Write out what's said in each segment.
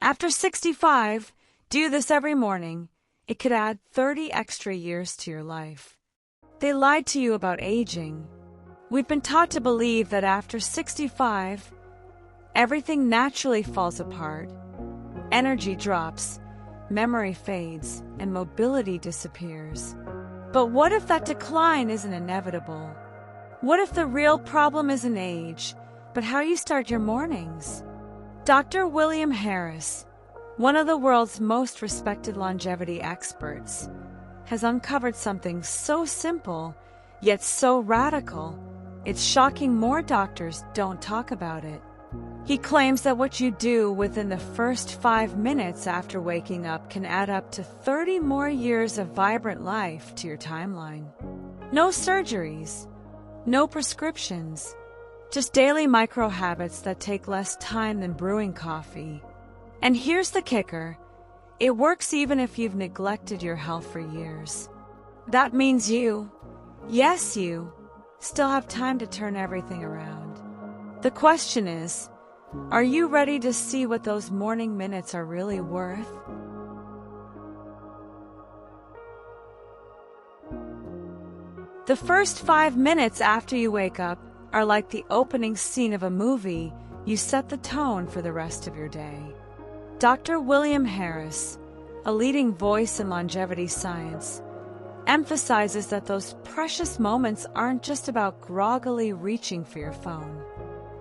After 65, do this every morning. It could add 30 extra years to your life. They lied to you about aging. We've been taught to believe that after 65, everything naturally falls apart. Energy drops, memory fades, and mobility disappears. But what if that decline isn't inevitable? What if the real problem isn't age, but how you start your mornings? Dr. William Harris, one of the world's most respected longevity experts, has uncovered something so simple, yet so radical, it's shocking more doctors don't talk about it. He claims that what you do within the first 5 minutes after waking up can add up to 30 more years of vibrant life to your timeline. No surgeries, no prescriptions, just daily micro habits that take less time than brewing coffee. And here's the kicker. It works even if you've neglected your health for years. That means you, yes you, still have time to turn everything around. The question is, are you ready to see what those morning minutes are really worth? The first 5 minutes after you wake up are like the opening scene of a movie. You set the tone for the rest of your day. Dr. William Harris, a leading voice in longevity science, emphasizes that those precious moments aren't just about groggily reaching for your phone.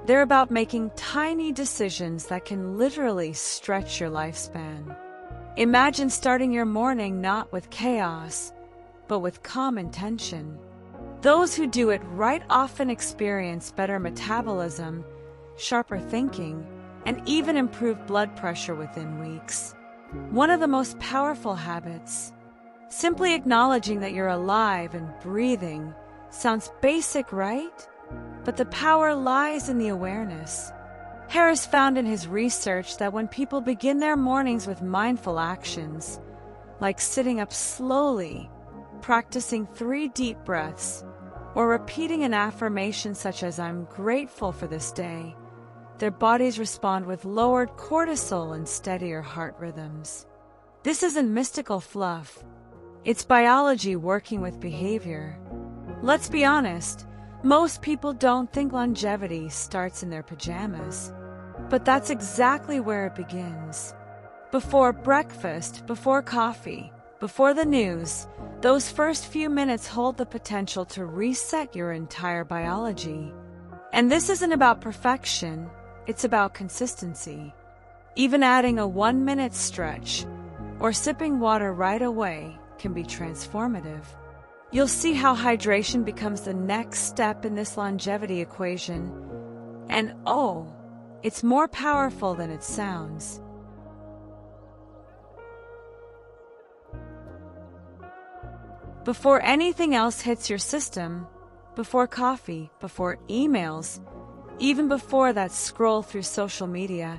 They're about making tiny decisions that can literally stretch your lifespan. Imagine starting your morning not with chaos, but with calm intention. Those who do it right often experience better metabolism, sharper thinking, and even improved blood pressure within weeks. One of the most powerful habits, simply acknowledging that you're alive and breathing, sounds basic, right? But the power lies in the awareness. Harris found in his research that when people begin their mornings with mindful actions, like sitting up slowly, practicing 3 deep breaths, or repeating an affirmation such as "I'm grateful for this day," their bodies respond with lowered cortisol and steadier heart rhythms. This isn't mystical fluff. It's biology working with behavior. Let's be honest, most people don't think longevity starts in their pajamas. But that's exactly where it begins. Before breakfast, before coffee, before the news, those first few minutes hold the potential to reset your entire biology. And this isn't about perfection, it's about consistency. Even adding a 1-minute stretch or sipping water right away can be transformative. You'll see how hydration becomes the next step in this longevity equation. And oh, it's more powerful than it sounds. Before anything else hits your system, before coffee, before emails, even before that scroll through social media,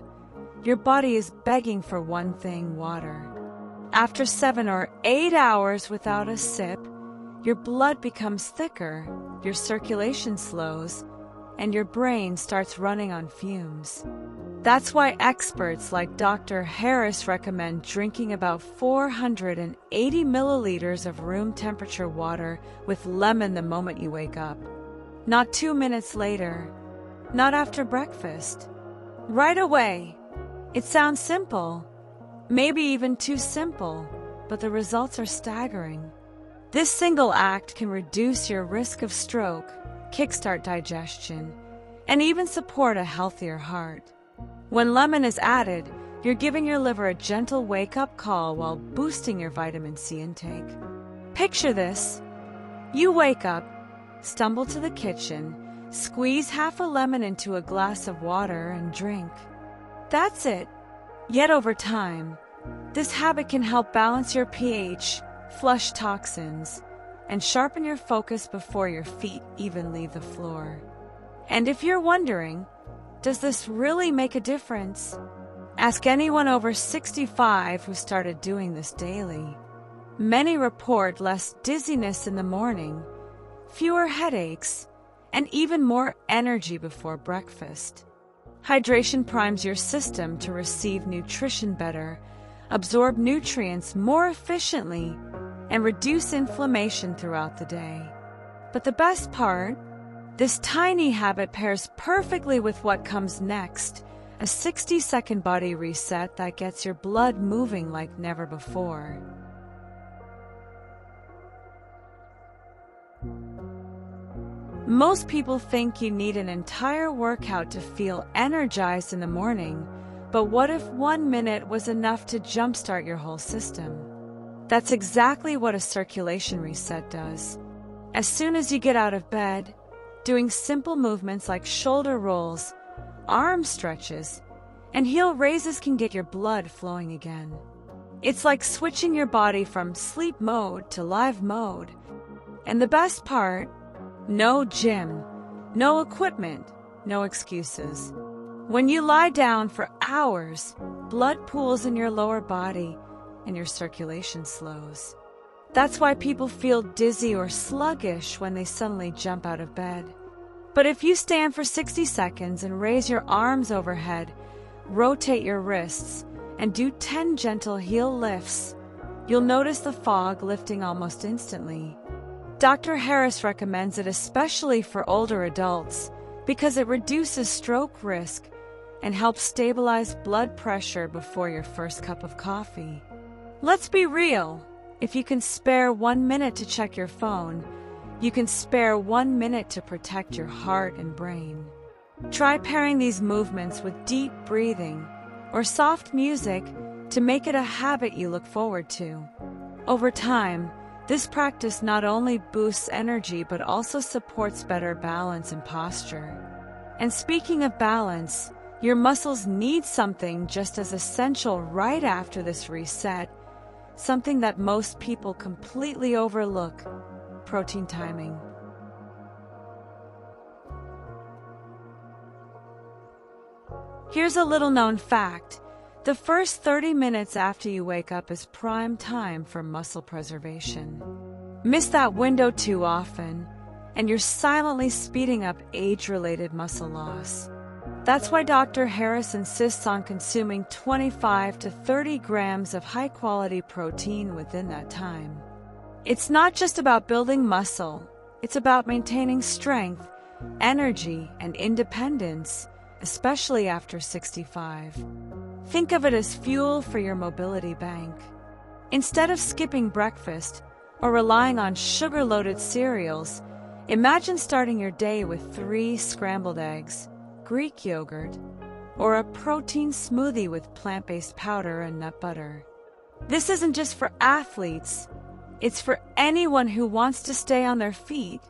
your body is begging for one thing: water. After 7 or 8 hours without a sip, your blood becomes thicker, your circulation slows, and your brain starts running on fumes. That's why experts like Dr. Harris recommend drinking about 480 milliliters of room temperature water with lemon the moment you wake up. Not 2 minutes later, not after breakfast. Right away. It sounds simple, maybe even too simple, but the results are staggering. This single act can reduce your risk of stroke, kickstart digestion, and even support a healthier heart. When lemon is added, you're giving your liver a gentle wake-up call while boosting your vitamin C intake. Picture this. You wake up, stumble to the kitchen, squeeze half a lemon into a glass of water and drink. That's it. Yet over time, this habit can help balance your pH, flush toxins, and sharpen your focus before your feet even leave the floor. And if you're wondering, does this really make a difference? Ask anyone over 65 who started doing this daily. Many report less dizziness in the morning, fewer headaches, and even more energy before breakfast. Hydration primes your system to receive nutrition better, absorb nutrients more efficiently, and reduce inflammation throughout the day. But the best part, this tiny habit pairs perfectly with what comes next, a 60-second body reset that gets your blood moving like never before. Most people think you need an entire workout to feel energized in the morning, but what if 1 minute was enough to jumpstart your whole system? That's exactly what a circulation reset does. As soon as you get out of bed, doing simple movements like shoulder rolls, arm stretches, and heel raises can get your blood flowing again. It's like switching your body from sleep mode to live mode. And the best part, no gym, no equipment, no excuses. When you lie down for hours, blood pools in your lower body and your circulation slows. That's why people feel dizzy or sluggish when they suddenly jump out of bed. But if you stand for 60 seconds and raise your arms overhead, rotate your wrists, and do 10 gentle heel lifts, you'll notice the fog lifting almost instantly. Dr. Harris recommends it especially for older adults because it reduces stroke risk and helps stabilize blood pressure before your first cup of coffee. Let's be real. If you can spare 1 minute to check your phone, you can spare 1 minute to protect your heart and brain. Try pairing these movements with deep breathing or soft music to make it a habit you look forward to. Over time, this practice not only boosts energy but also supports better balance and posture. And speaking of balance, your muscles need something just as essential right after this reset, something that most people completely overlook: protein timing. Here's a little-known fact. The first 30 minutes after you wake up is prime time for muscle preservation. Miss that window too often, and you're silently speeding up age-related muscle loss. That's why Dr. Harris insists on consuming 25 to 30 grams of high-quality protein within that time. It's not just about building muscle, it's about maintaining strength, energy, and independence, especially after 65. Think of it as fuel for your mobility bank. Instead of skipping breakfast or relying on sugar-loaded cereals, imagine starting your day with 3 scrambled eggs, Greek yogurt, or a protein smoothie with plant-based powder and nut butter. This isn't just for athletes, it's for anyone who wants to stay on their feet,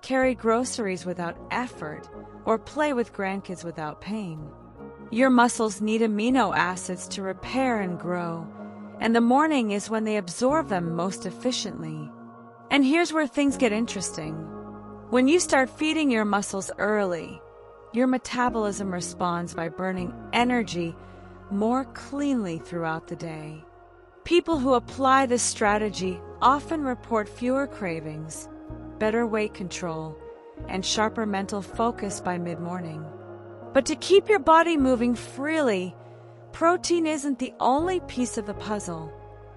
carry groceries without effort, or play with grandkids without pain. Your muscles need amino acids to repair and grow, and the morning is when they absorb them most efficiently. And here's where things get interesting. When you start feeding your muscles early, your metabolism responds by burning energy more cleanly throughout the day. People who apply this strategy often report fewer cravings, better weight control, and sharper mental focus by mid-morning. But to keep your body moving freely, protein isn't the only piece of the puzzle.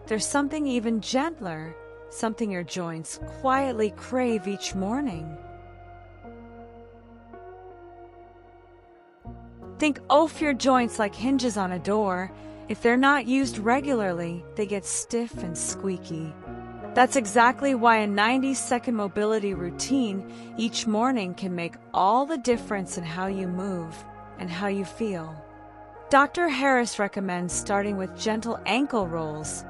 There's something even gentler, something your joints quietly crave each morning. Think of your joints like hinges on a door. If they're not used regularly, they get stiff and squeaky. That's exactly why a 90-second mobility routine each morning can make all the difference in how you move and how you feel. Dr. Harris recommends starting with gentle ankle rolls,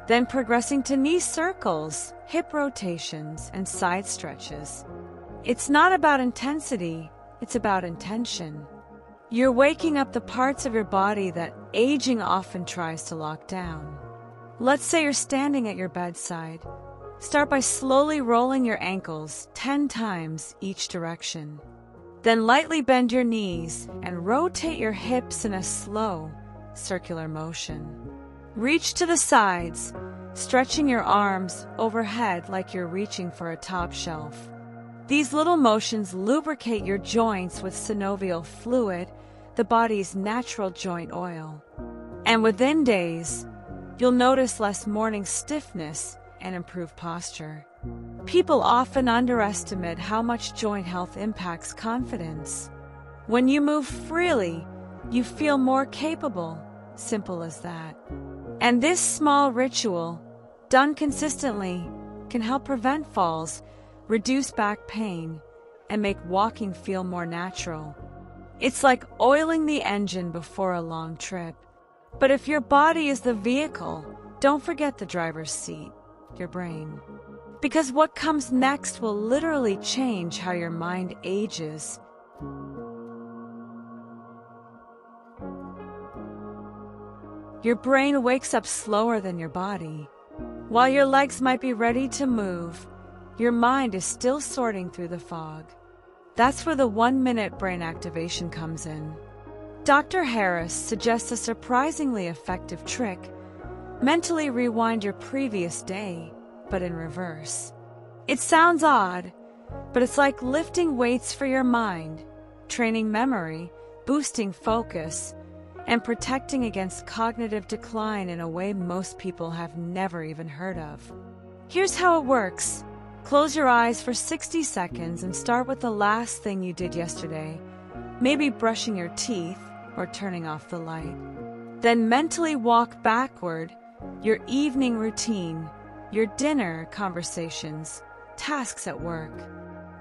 then progressing to knee circles, hip rotations, and side stretches. It's not about intensity, it's about intention. You're waking up the parts of your body that aging often tries to lock down. Let's say you're standing at your bedside. Start by slowly rolling your ankles 10 times each direction. Then lightly bend your knees and rotate your hips in a slow, circular motion. Reach to the sides, stretching your arms overhead like you're reaching for a top shelf. These little motions lubricate your joints with synovial fluid the body's natural joint oil. And within days, you'll notice less morning stiffness and improved posture. People often underestimate how much joint health impacts confidence. When you move freely, you feel more capable. Simple as that. And this small ritual, done consistently, can help prevent falls, reduce back pain, and make walking feel more natural. It's like oiling the engine before a long trip. But if your body is the vehicle, don't forget the driver's seat, your brain. Because what comes next will literally change how your mind ages. Your brain wakes up slower than your body. While your legs might be ready to move, your mind is still sorting through the fog. That's where the 1-minute brain activation comes in. Dr. Harris suggests a surprisingly effective trick: mentally rewind your previous day, but in reverse. It sounds odd, but it's like lifting weights for your mind, training memory, boosting focus, and protecting against cognitive decline in a way most people have never even heard of. Here's how it works. Close your eyes for 60 seconds and start with the last thing you did yesterday, maybe brushing your teeth or turning off the light. Then mentally walk backward, your evening routine, your dinner conversations, tasks at work.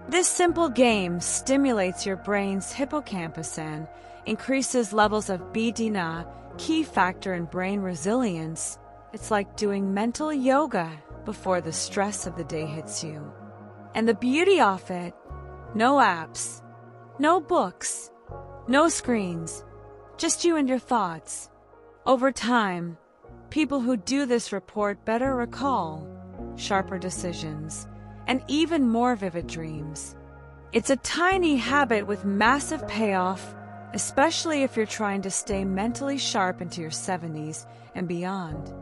This simple game stimulates your brain's hippocampus and increases levels of BDNA, key factor in brain resilience. It's like doing mental yoga before the stress of the day hits you. And the beauty of it, no apps, no books, no screens, just you and your thoughts. Over time, people who do this report better recall, sharper decisions, and even more vivid dreams. It's a tiny habit with massive payoff, especially if you're trying to stay mentally sharp into your 70s and beyond.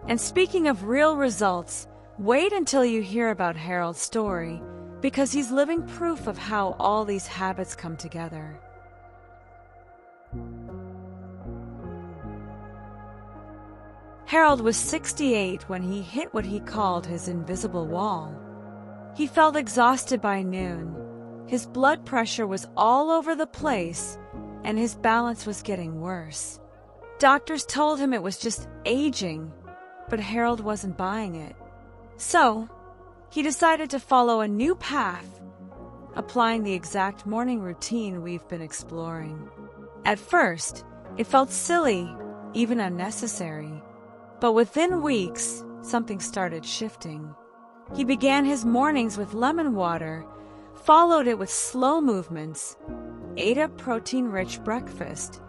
And speaking of real results, wait until you hear about Harold's story, because he's living proof of how all these habits come together. Harold was 68 when he hit what he called his invisible wall. He felt exhausted by noon. His blood pressure was all over the place, and his balance was getting worse. Doctors told him it was just aging, but Harold wasn't buying it. So, he decided to follow a new path, applying the exact morning routine we've been exploring. At first, it felt silly, even unnecessary. But within weeks, something started shifting. He began his mornings with lemon water, followed it with slow movements, ate a protein-rich breakfast,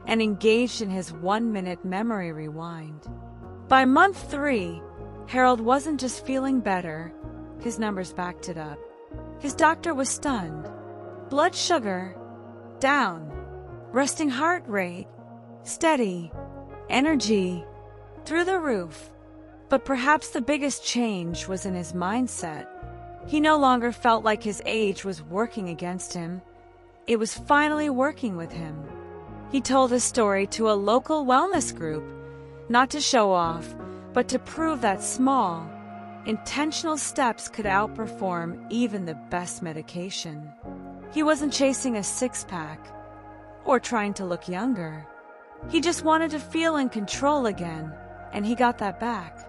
and engaged in his 1-minute memory rewind. By month 3, Harold wasn't just feeling better, his numbers backed it up. His doctor was stunned. Blood sugar, down. Resting heart rate, steady. Energy, through the roof. But perhaps the biggest change was in his mindset. He no longer felt like his age was working against him. It was finally working with him. He told his story to a local wellness group, not to show off, but to prove that small, intentional steps could outperform even the best medication. He wasn't chasing a six-pack or trying to look younger. He just wanted to feel in control again, and he got that back.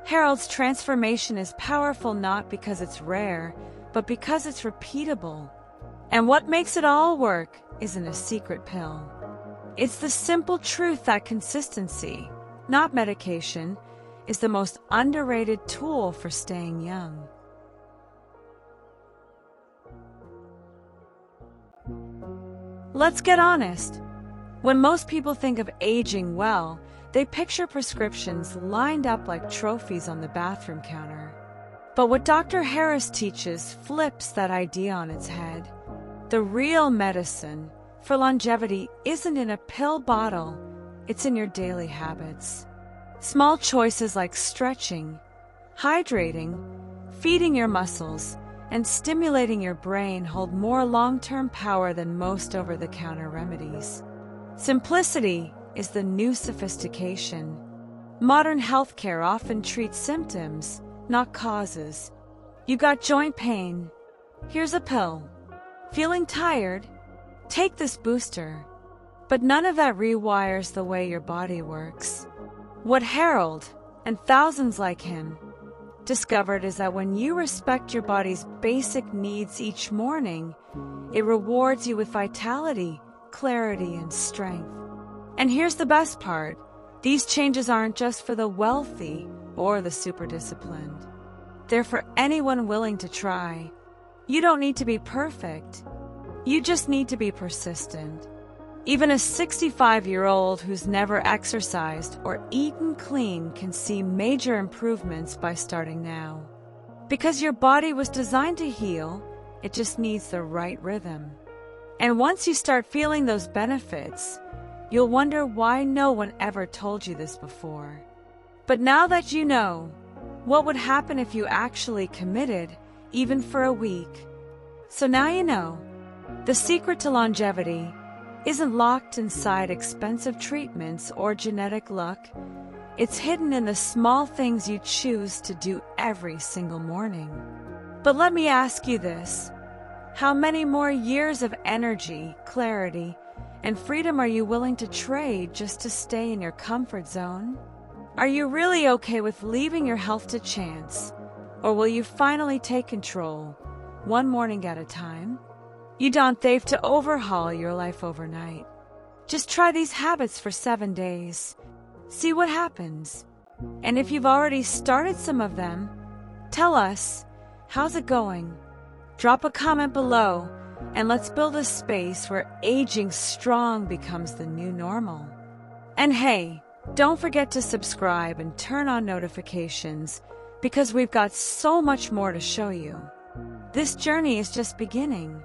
Harold's transformation is powerful not because it's rare, but because it's repeatable. And what makes it all work isn't a secret pill. It's the simple truth that consistency, not medication, is the most underrated tool for staying young. Let's get honest. When most people think of aging well, they picture prescriptions lined up like trophies on the bathroom counter. But what Dr. Harris teaches flips that idea on its head. The real medicine for longevity isn't in a pill bottle, it's in your daily habits. Small choices like stretching, hydrating, feeding your muscles, and stimulating your brain hold more long-term power than most over-the-counter remedies. Simplicity is the new sophistication. Modern healthcare often treats symptoms, not causes. You got joint pain? Here's a pill. Feeling tired? Take this booster. But none of that rewires the way your body works. What Harold, and thousands like him, discovered is that when you respect your body's basic needs each morning, it rewards you with vitality, clarity, and strength. And here's the best part. These changes aren't just for the wealthy or the super disciplined. They're for anyone willing to try. You don't need to be perfect. You just need to be persistent. Even a 65-year-old who's never exercised or eaten clean can see major improvements by starting now. Because your body was designed to heal, it just needs the right rhythm. And once you start feeling those benefits, you'll wonder why no one ever told you this before. But now that you know, what would happen if you actually committed, even for a week? So now you know. The secret to longevity isn't locked inside expensive treatments or genetic luck. It's hidden in the small things you choose to do every single morning. But let me ask you this. How many more years of energy, clarity, and freedom are you willing to trade just to stay in your comfort zone? Are you really okay with leaving your health to chance? Or will you finally take control, one morning at a time? You don't have to overhaul your life overnight. Just try these habits for 7 days. See what happens. And if you've already started some of them, tell us, how's it going? Drop a comment below, and let's build a space where aging strong becomes the new normal. And hey, don't forget to subscribe and turn on notifications, because we've got so much more to show you. This journey is just beginning.